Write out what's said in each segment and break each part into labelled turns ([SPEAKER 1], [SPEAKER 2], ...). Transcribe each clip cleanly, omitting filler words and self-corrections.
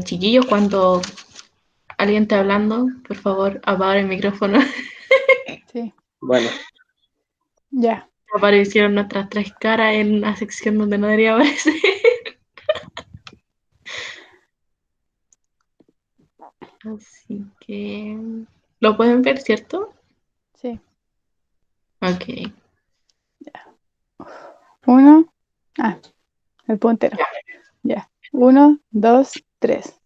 [SPEAKER 1] Chiquillos, cuando alguien esté hablando, por favor, apagar el micrófono.
[SPEAKER 2] Sí,
[SPEAKER 3] Bueno,
[SPEAKER 2] ya.
[SPEAKER 1] Aparecieron nuestras tres caras en una sección donde no debería aparecer. Así que... ¿Lo pueden ver, cierto?
[SPEAKER 2] Sí.
[SPEAKER 1] Ok.
[SPEAKER 2] Uno. Ah, el puntero. Ya. 1, 2, 3.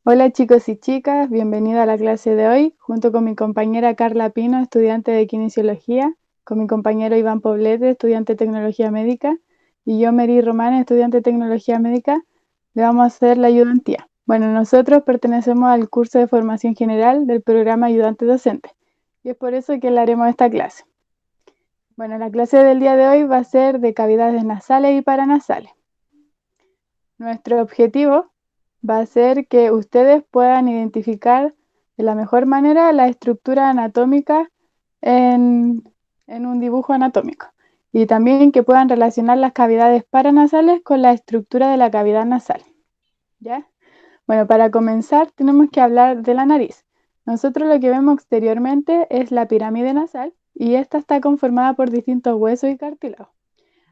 [SPEAKER 2] Hola chicos y chicas, bienvenida a la clase de hoy, junto con mi compañera Carla Pino, estudiante de kinesiología, con mi compañero Iván Poblete, estudiante de tecnología médica, y yo, Mary Román, estudiante de tecnología médica, le vamos a hacer la ayudantía. Bueno, nosotros pertenecemos al curso de formación general del programa Ayudante Docente, y es por eso que le haremos esta clase. Bueno, la clase del día de hoy va a ser de cavidades nasales y paranasales. Nuestro objetivo va a ser que ustedes puedan identificar de la mejor manera la estructura anatómica en, en un dibujo anatómico y también que puedan relacionar las cavidades paranasales con la estructura de la cavidad nasal. ¿Ya? Bueno, para comenzar tenemos que hablar de la nariz. Nosotros lo que vemos exteriormente es la pirámide nasal y esta está conformada por distintos huesos y cartílagos.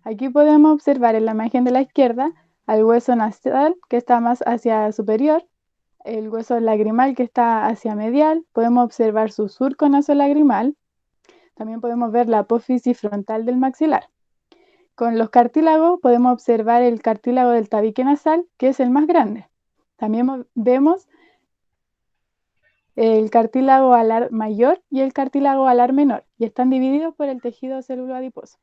[SPEAKER 2] Aquí podemos observar en la imagen de la izquierda al hueso nasal que está más hacia superior, el hueso lagrimal que está hacia medial, podemos observar su surco nasolagrimal, también podemos ver la apófisis frontal del maxilar. Con los cartílagos podemos observar el cartílago del tabique nasal, que es el más grande. También vemos el cartílago alar mayor y el cartílago alar menor, y están divididos por el tejido celuloadiposo.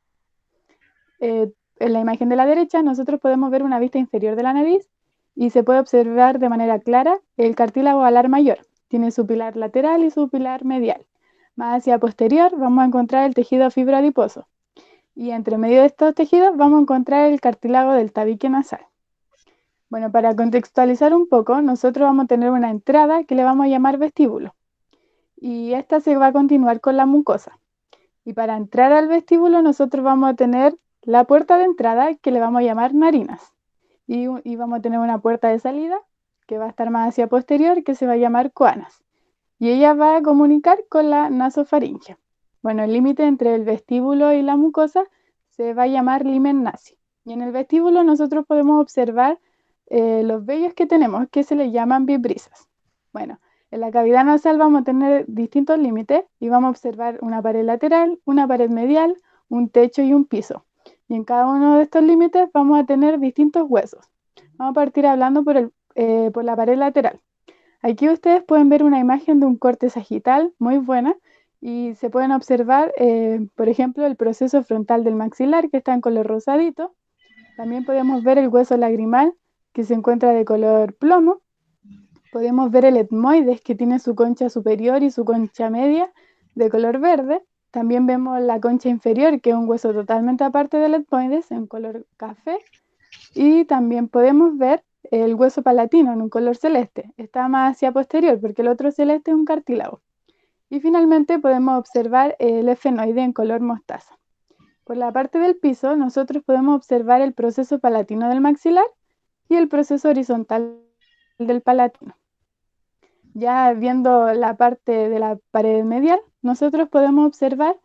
[SPEAKER 2] En la imagen de la derecha nosotros podemos ver una vista inferior de la nariz y se puede observar de manera clara el cartílago alar mayor. Tiene su pilar lateral y su pilar medial. Más hacia posterior vamos a encontrar el tejido fibroadiposo. Y entre medio de estos tejidos vamos a encontrar el cartílago del tabique nasal. Bueno, para contextualizar un poco, nosotros vamos a tener una entrada que le vamos a llamar vestíbulo. Y esta se va a continuar con la mucosa. Y para entrar al vestíbulo nosotros vamos a tener la puerta de entrada que le vamos a llamar narinas. Y vamos a tener una puerta de salida que va a estar más hacia posterior que se va a llamar coanas. Y ella va a comunicar con la nasofaringe. Bueno, el límite entre el vestíbulo y la mucosa se va a llamar limen nasi. Y en el vestíbulo nosotros podemos observar los vellos que tenemos que se le llaman vibrisas. Bueno, en la cavidad nasal vamos a tener distintos límites y vamos a observar una pared lateral, una pared medial, un techo y un piso. Y en cada uno de estos límites vamos a tener distintos huesos. Vamos a partir hablando por la pared lateral. Aquí ustedes pueden ver una imagen de un corte sagital muy buena y se pueden observar, por ejemplo, el proceso frontal del maxilar que está en color rosadito. También podemos ver el hueso lagrimal que se encuentra de color plomo. Podemos ver el etmoides que tiene su concha superior y su concha media de color verde. También vemos la concha inferior, que es un hueso totalmente aparte del etmoides, en color café. Y también podemos ver el hueso palatino en un color celeste. Está más hacia posterior porque el otro celeste es un cartílago. Y finalmente podemos observar el efenoide en color mostaza. Por la parte del piso, nosotros podemos observar el proceso palatino del maxilar y el proceso horizontal del palatino. Ya viendo la parte de la pared medial, nosotros podemos observar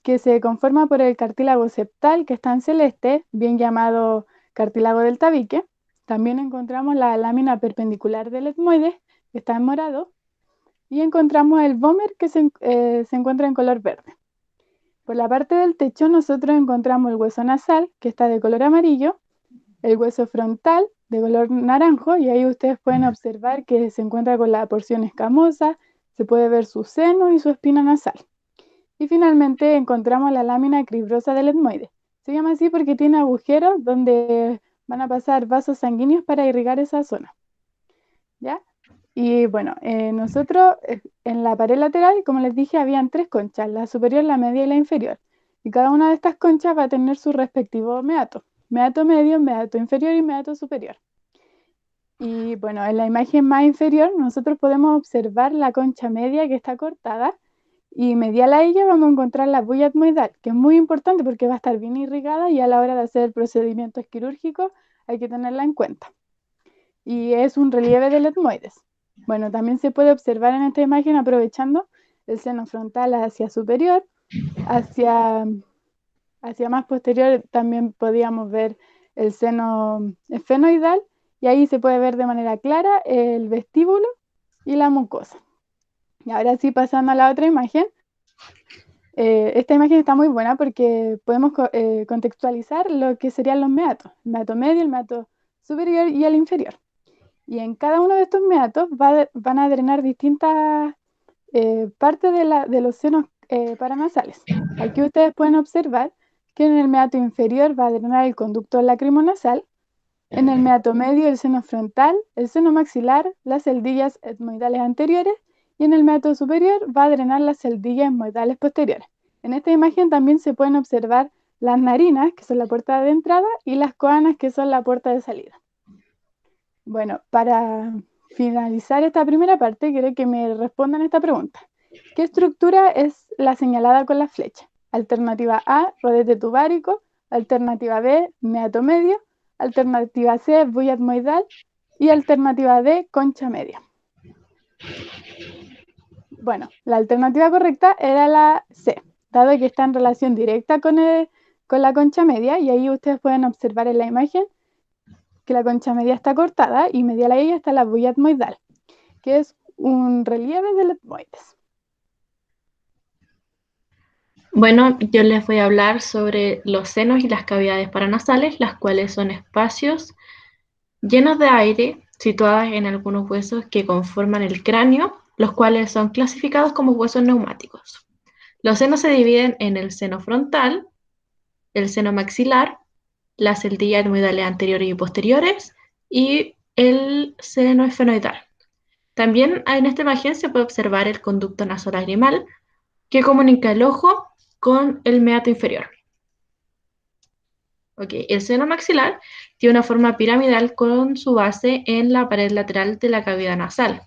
[SPEAKER 2] que se conforma por el cartílago septal, que está en celeste, bien llamado cartílago del tabique. También encontramos la lámina perpendicular del etmoides, que está en morado, y encontramos el vómer, que se encuentra en color verde. Por la parte del techo, nosotros encontramos el hueso nasal, que está de color amarillo, el hueso frontal de color naranjo y ahí ustedes pueden observar que se encuentra con la porción escamosa, se puede ver su seno y su espina nasal. Y finalmente encontramos la lámina cribrosa del etmoide. Se llama así porque tiene agujeros donde van a pasar vasos sanguíneos para irrigar esa zona. ¿Ya? Y bueno, nosotros en la pared lateral, como les dije, habían tres conchas, la superior, la media y la inferior. Y cada una de estas conchas va a tener su respectivo meato. Meato medio, meato inferior y meato superior. Y bueno, en la imagen más inferior nosotros podemos observar la concha media que está cortada y medial a ella vamos a encontrar la bulla etmoidal, que es muy importante porque va a estar bien irrigada y a la hora de hacer procedimientos quirúrgicos hay que tenerla en cuenta. Y es un relieve del etmoides. Bueno, también se puede observar en esta imagen aprovechando el seno frontal hacia superior, hacia, hacia más posterior también podíamos ver el seno esfenoidal y ahí se puede ver de manera clara el vestíbulo y la mucosa. Y ahora sí, pasando a la otra imagen. Esta imagen está muy buena porque podemos contextualizar lo que serían los meatos, el meato medio, el meato superior y el inferior. Y en cada uno de estos meatos van a drenar distintas partes de los senos paranasales. Aquí ustedes pueden observar que en el meato inferior va a drenar el conducto lacrimonasal, en el meato medio el seno frontal, el seno maxilar, las celdillas etmoidales anteriores y en el meato superior va a drenar las celdillas etmoidales posteriores. En esta imagen también se pueden observar las narinas, que son la puerta de entrada, y las coanas, que son la puerta de salida. Bueno, para finalizar esta primera parte, quiero que me respondan esta pregunta. ¿Qué estructura es la señalada con la flecha? Alternativa A, rodete tubárico. Alternativa B, meato medio. Alternativa C, bulla etmoidal. Y alternativa D, concha media. Bueno, la alternativa correcta era la C, dado que está en relación directa con la concha media, y ahí ustedes pueden observar en la imagen que la concha media está cortada y medial a ella está la bulla etmoidal, que es un relieve del etmoides.
[SPEAKER 1] Bueno, yo les voy a hablar sobre los senos y las cavidades paranasales, las cuales son espacios llenos de aire situadas en algunos huesos que conforman el cráneo, los cuales son clasificados como huesos neumáticos. Los senos se dividen en el seno frontal, el seno maxilar, las celdillas etmoidales anteriores y posteriores y el seno esfenoidal. También en esta imagen se puede observar el conducto nasolagrimal que comunica el ojo con el meato inferior. Okay. El seno maxilar tiene una forma piramidal con su base en la pared lateral de la cavidad nasal.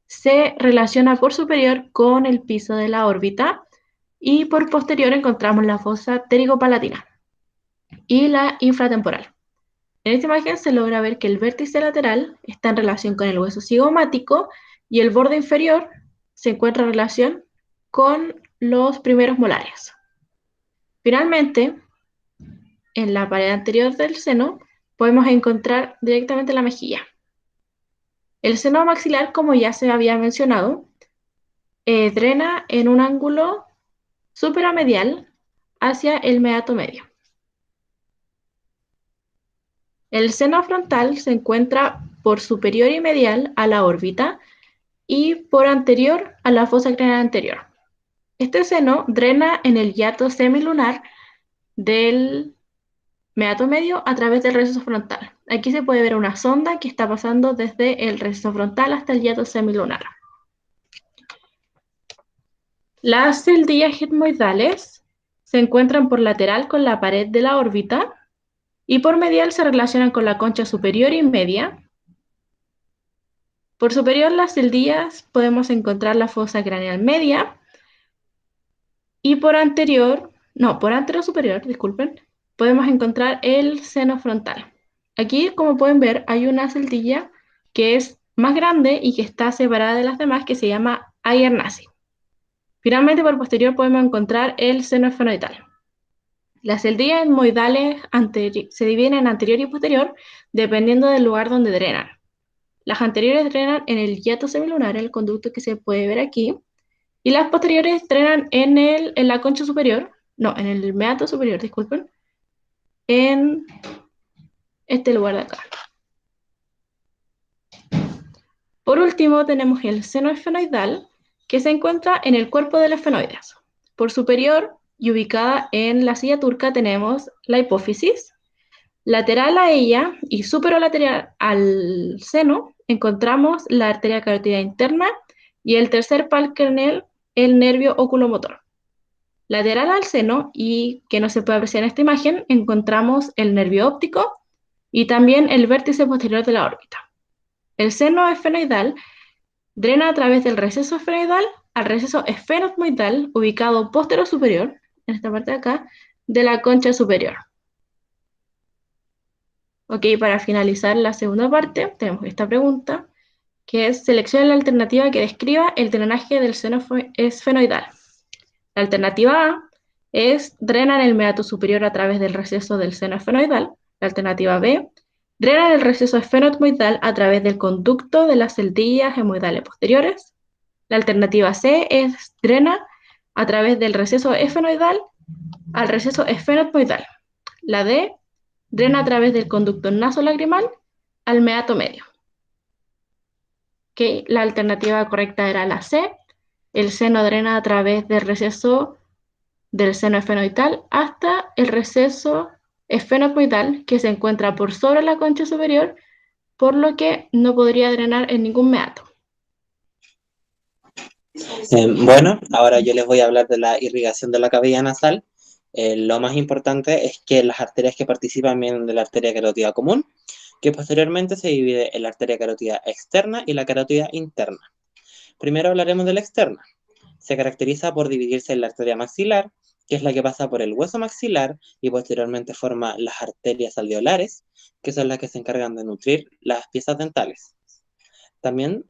[SPEAKER 1] Se relaciona por superior con el piso de la órbita y por posterior encontramos la fosa ptericopalatina y la infratemporal. En esta imagen se logra ver que el vértice lateral está en relación con el hueso cigomático y el borde inferior se encuentra en relación con los primeros molares. Finalmente, en la pared anterior del seno podemos encontrar directamente la mejilla. El seno maxilar, como ya se había mencionado, drena en un ángulo superamedial hacia el meato medio. El seno frontal se encuentra por superior y medial a la órbita y por anterior a la fosa craneal anterior. Este seno drena en el hiato semilunar del meato medio a través del receso frontal. Aquí se puede ver una sonda que está pasando desde el receso frontal hasta el hiato semilunar. Las celdillas etmoidales se encuentran por lateral con la pared de la órbita y por medial se relacionan con la concha superior y media. Por superior las celdillas podemos encontrar la fosa craneal media y por anterior superior, disculpen, podemos encontrar el seno frontal. Aquí, como pueden ver, hay una celdilla que es más grande y que está separada de las demás, que se llama ayer nazi. Finalmente, por posterior podemos encontrar el seno esfenoidal. Las celdillas etmoidales se dividen en anterior y posterior dependiendo del lugar donde drenan. Las anteriores drenan en el hiato semilunar, el conducto que se puede ver aquí, y las posteriores drenan en la concha superior, no, en el meato superior, disculpen, en este lugar de acá. Por último, tenemos el seno esfenoidal, que se encuentra en el cuerpo de las esfenoides. Por superior y ubicada en la silla turca tenemos la hipófisis. Lateral a ella y superolateral al seno encontramos la arteria carotídea interna y el tercer par craneal, el nervio oculomotor. Lateral al seno, y que no se puede apreciar en esta imagen, encontramos el nervio óptico y también el vértice posterior de la órbita. El seno esfenoidal drena a través del receso esfenoidal al receso esfenoidal ubicado posterior superior, en esta parte de acá, de la concha superior. Ok, para finalizar la segunda parte, tenemos esta pregunta, que es selecciona la alternativa que describa el drenaje del seno esfenoidal. La alternativa A es drena en el meato superior a través del receso del seno esfenoidal. La alternativa B, drena en el receso esfenoidal a través del conducto de las celdillas hemoidales posteriores. La alternativa C es drena a través del receso esfenoidal al receso esfenoidal. La D, drena a través del conducto nasolagrimal al meato medio. Que la alternativa correcta era la C. El seno drena a través del receso del seno esfenoidal hasta el receso esfenoidal que se encuentra por sobre la concha superior, por lo que no podría drenar en ningún meato.
[SPEAKER 3] Bueno, ahora yo les voy a hablar de la irrigación de la cavidad nasal. Lo más importante es que las arterias que participan vienen de la arteria carótida común, que posteriormente se divide en la arteria carótida externa y la carótida interna. Primero hablaremos de la externa. Se caracteriza por dividirse en la arteria maxilar, que es la que pasa por el hueso maxilar y posteriormente forma las arterias alveolares, que son las que se encargan de nutrir las piezas dentales. También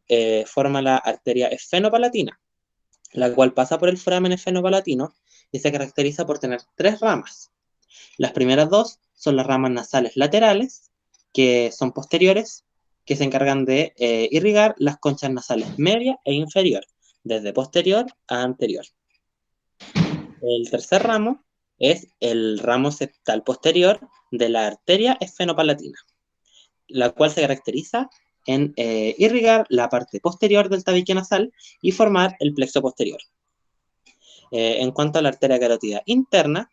[SPEAKER 3] forma la arteria esfenopalatina, la cual pasa por el foramen esfenopalatino y se caracteriza por tener 3 ramas. Las primeras 2 son las ramas nasales laterales, que son posteriores, que se encargan de irrigar las conchas nasales media e inferior, desde posterior a anterior. El tercer ramo es el ramo septal posterior de la arteria esfenopalatina, la cual se caracteriza en irrigar la parte posterior del tabique nasal y formar el plexo posterior. En cuanto a la arteria carótida interna,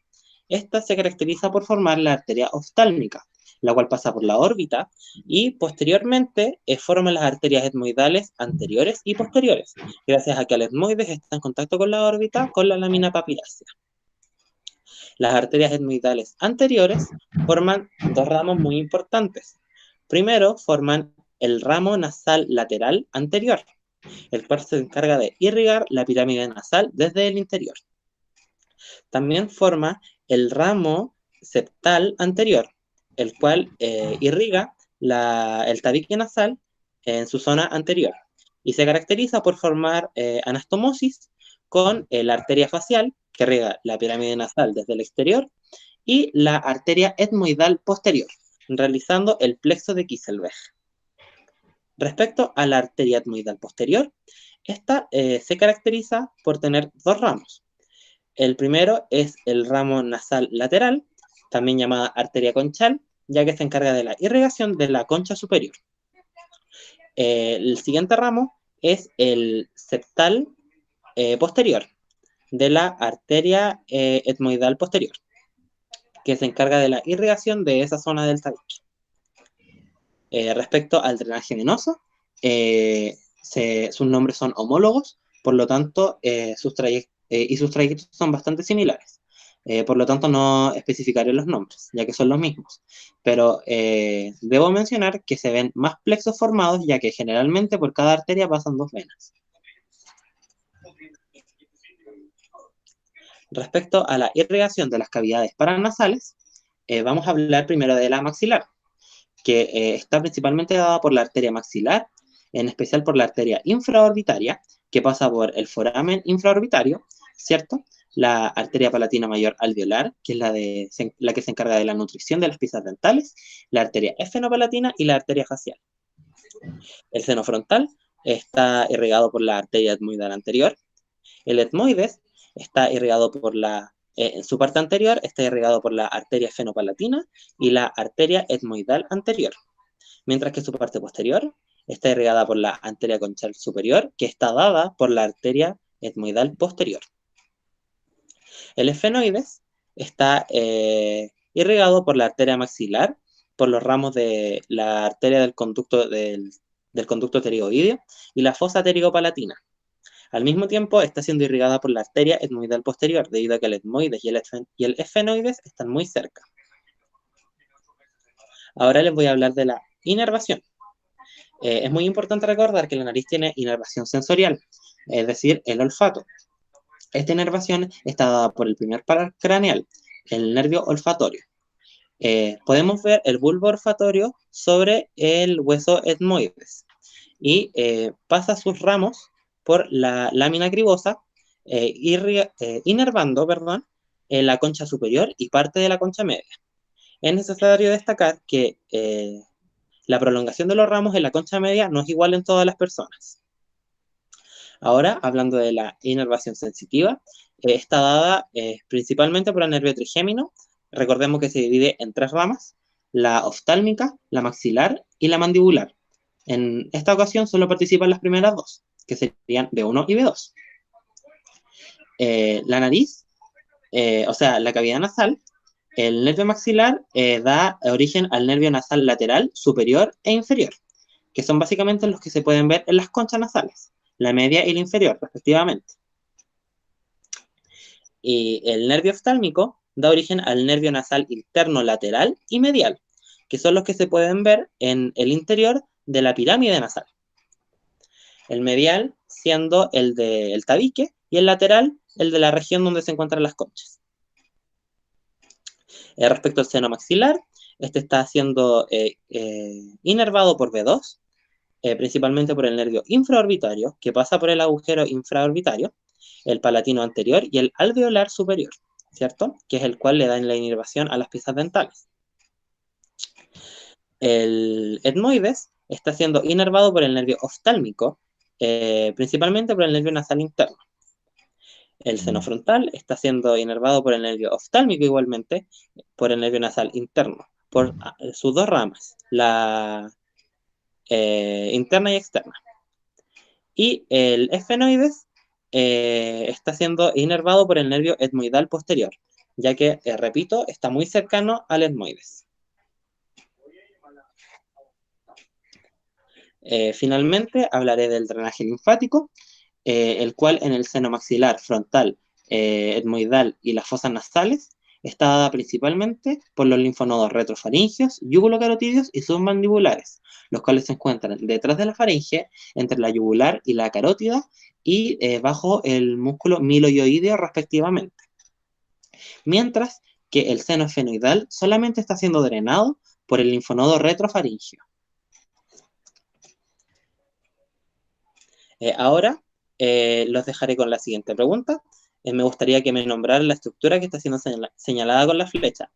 [SPEAKER 3] esta se caracteriza por formar la arteria oftálmica, la cual pasa por la órbita y posteriormente forma las arterias etmoidales anteriores y posteriores, gracias a que el etmoides está en contacto con la órbita con la lámina papilácea. Las arterias etmoidales anteriores forman 2 ramos muy importantes. Primero, forman el ramo nasal lateral anterior, el cual se encarga de irrigar la pirámide nasal desde el interior. También forma el ramo septal anterior, el cual irriga el tabique nasal en su zona anterior y se caracteriza por formar anastomosis con la arteria facial que irriga la pirámide nasal desde el exterior y la arteria etmoidal posterior, realizando el plexo de Kieselbeck. Respecto a la arteria etmoidal posterior, esta se caracteriza por tener 2 ramos. El primero es el ramo nasal lateral, también llamada arteria conchal, ya que se encarga de la irrigación de la concha superior. El siguiente ramo es el septal posterior, de la arteria etmoidal posterior, que se encarga de la irrigación de esa zona del tabique. Respecto al drenaje venoso, sus nombres son homólogos, por lo tanto, sus trayectos son bastante similares. Por lo tanto, no especificaré los nombres, ya que son los mismos. Pero debo mencionar que se ven más plexos formados, ya que generalmente por cada arteria pasan 2 venas. Respecto a la irrigación de las cavidades paranasales, vamos a hablar primero de la maxilar, que está principalmente dada por la arteria maxilar, en especial por la arteria infraorbitaria, que pasa por el foramen infraorbitario, ¿cierto? La arteria palatina mayor alveolar, que es la que se encarga de la nutrición de las piezas dentales, la arteria esfenopalatina y la arteria facial. El seno frontal está irrigado por la arteria etmoidal anterior. El etmoides está irrigado por en su parte anterior está irrigado por la arteria esfenopalatina y la arteria etmoidal anterior, mientras que su parte posterior está irrigada por la arteria conchal superior, que está dada por la arteria etmoidal posterior. El esfenoides está irrigado por la arteria maxilar, por los ramos de la arteria del conducto pterigoideo y la fosa pterigopalatina. Al mismo tiempo, está siendo irrigada por la arteria etmoidal posterior, debido a que el etmoides y el esfenoides están muy cerca. Ahora les voy a hablar de la inervación. Es muy importante recordar que la nariz tiene inervación sensorial, es decir, el olfato. Esta inervación está dada por el primer par craneal, el nervio olfatorio. podemos ver el bulbo olfatorio sobre el hueso etmoides y pasa sus ramos por la lámina cribosa, inervando, perdón, la concha superior y parte de la concha media. Es necesario destacar que la prolongación de los ramos en la concha media no es igual en todas las personas. Ahora, hablando de la inervación sensitiva, está dada principalmente por el nervio trigémino. Recordemos que se divide en 3 ramas: la oftálmica, la maxilar y la mandibular. En esta ocasión solo participan las primeras 2, que serían B1 y B2. La nariz, o sea, la cavidad nasal, el nervio maxilar da origen al nervio nasal lateral, superior e inferior, que son básicamente los que se pueden ver en las conchas nasales, la media y la inferior, respectivamente. Y el nervio oftálmico da origen al nervio nasal interno lateral y medial, que son los que se pueden ver en el interior de la pirámide nasal. El medial siendo el del tabique y el lateral el de la región donde se encuentran las conchas. Respecto al seno maxilar, este está siendo inervado por B2, principalmente por el nervio infraorbitario, que pasa por el agujero infraorbitario, el palatino anterior y el alveolar superior, ¿cierto? Que es el cual le da la inervación a las piezas dentales. El etmoides está siendo inervado por el nervio oftálmico, principalmente por el nervio nasal interno. El seno frontal está siendo inervado por el nervio oftálmico igualmente, por el nervio nasal interno, por sus 2 ramas, la interna y externa. Y el esfenoides está siendo inervado por el nervio etmoidal posterior, ya que, repito, está muy cercano al etmoides. Finalmente, hablaré del drenaje linfático, el cual en el seno maxilar, frontal, etmoidal y las fosas nasales está dada principalmente por los linfonodos retrofaringeos, yugulocarotídeos y submandibulares, los cuales se encuentran detrás de la faringe, entre la yugular y la carótida, y bajo el músculo miloioideo respectivamente. Mientras que el seno esfenoidal solamente está siendo drenado por el linfonodo retrofaringeo. Ahora los dejaré con la siguiente pregunta. Me gustaría que me nombraran la estructura que está siendo señalada con la flecha.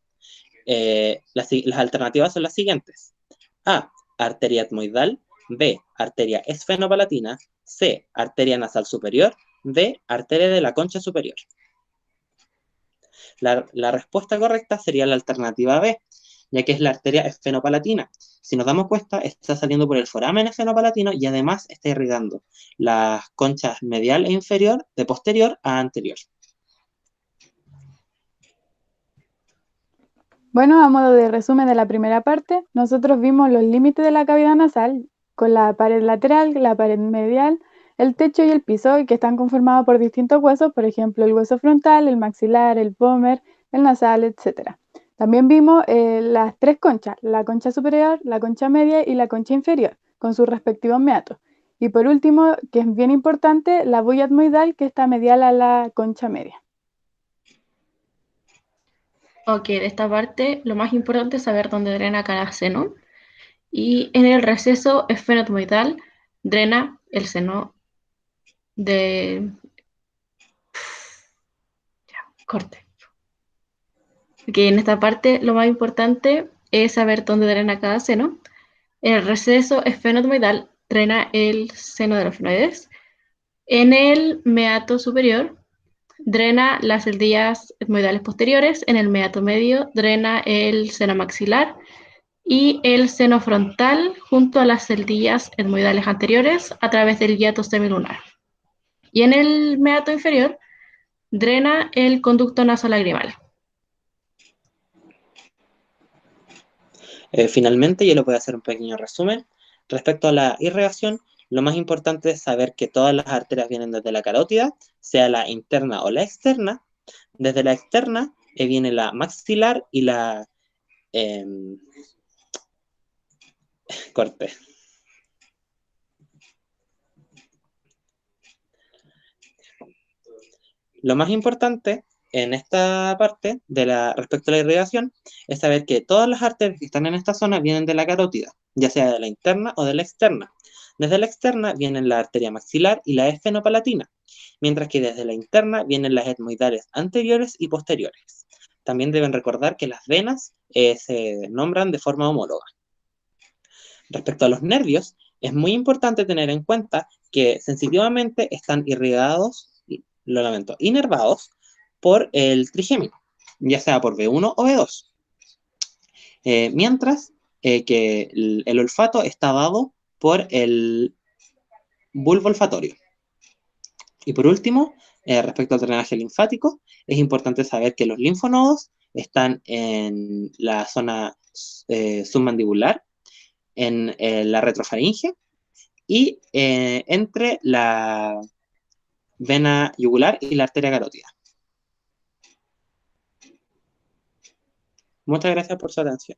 [SPEAKER 3] Las alternativas son las siguientes: A, arteria etmoidal; B, arteria esfenopalatina; C, arteria nasal superior; D, arteria de la concha superior. La respuesta correcta sería la alternativa B, ya que es la arteria esfenopalatina. Si nos damos cuenta, está saliendo por el foramen esfenopalatino y además está irrigando las conchas medial e inferior de posterior a anterior.
[SPEAKER 2] Bueno, a modo de resumen de la primera parte, nosotros vimos los límites de la cavidad nasal con la pared lateral, la pared medial, el techo y el piso, y que están conformados por distintos huesos, por ejemplo, el hueso frontal, el maxilar, el pómer, el nasal, etc. También vimos las 3 conchas: la concha superior, la concha media y la concha inferior, con sus respectivos meatos. Y por último, que es bien importante, la bulla etmoidal, que está medial a la concha media.
[SPEAKER 1] Ok, de esta parte lo más importante es saber dónde drena cada seno. Y en el receso esfenoetmoidal drena el seno de... Ya, corte. Ok, en esta parte lo más importante es saber dónde drena cada seno. En el receso esfenoetmoidal drena el seno de los esfenoides. En el meato superior drena las celdillas etmoidales posteriores. En el meato medio drena el seno maxilar y el seno frontal junto a las celdillas etmoidales anteriores a través del hiato semilunar. Y en el meato inferior drena el conducto nasolagrimal.
[SPEAKER 3] Finalmente, yo les voy a hacer un pequeño resumen. Respecto a la irrigación, lo más importante es saber que todas las arterias vienen desde la carótida, sea la interna o la externa. Desde la externa viene la maxilar y la... corte. Lo más importante en esta parte respecto a la irrigación es saber que todas las arterias que están en esta zona vienen de la carótida, ya sea de la interna o de la externa. Desde la externa vienen la arteria maxilar y la esfenopalatina, mientras que desde la interna vienen las etmoidales anteriores y posteriores. También deben recordar que las venas se nombran de forma homóloga. Respecto a los nervios, es muy importante tener en cuenta que sensitivamente están irrigados, lo lamento, inervados por el trigémino, ya sea por B1 o B2. Mientras que el olfato está dado por el bulbo olfatorio. Y por último, respecto al drenaje linfático, es importante saber que los linfonodos están en la zona submandibular, en la retrofaringe y entre la vena yugular y la arteria carótida. Muchas gracias por su atención.